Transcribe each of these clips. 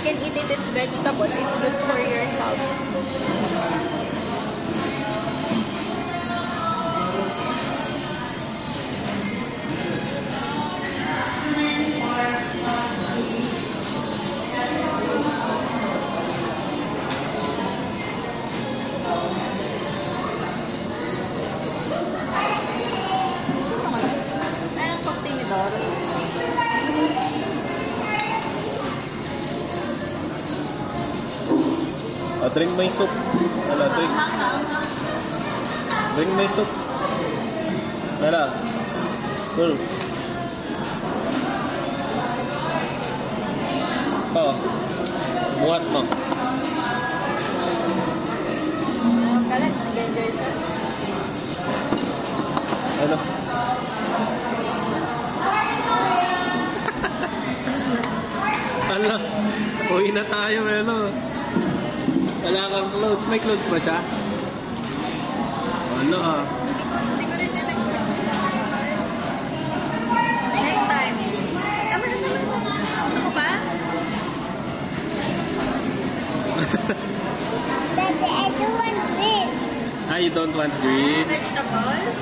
can eat it, it's vegetables. It's good for your health. Anong container? Drink my soup. Wala, drink. Drink my soup. Wala. Cool. Oh. Buhat mo. Kalat, nag-enjoy sa? Ano? Ala, uwi na tayo, ano? Wala kang clothes. May clothes ba siya? Ano ah? Hindi ko rin na-expect. Next time. Tama na. Gusto ko pa? Daddy, I don't want green. Ah, you don't want green? Vegetables.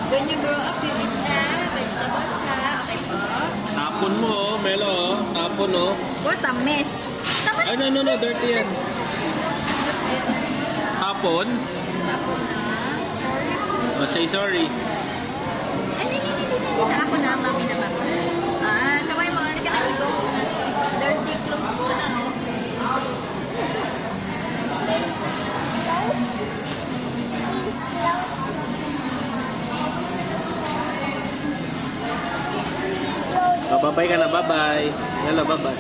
When you grow up, you eat na. Vegetables ha. Okay po? Tapon mo, oh. Melo, oh. Tapon, oh. What a mess. Ay, no. Dirty yan. Tapon? Tapon na. Sorry. Oh, say sorry. Ay, hindi. Ako na, mami na ba? Kaway mo. Hindi ka naligo. Dirty clothes mo na, no? Oh, bye-bye ka na. Bye-bye. Hello, bye-bye.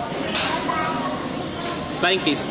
Flying kiss.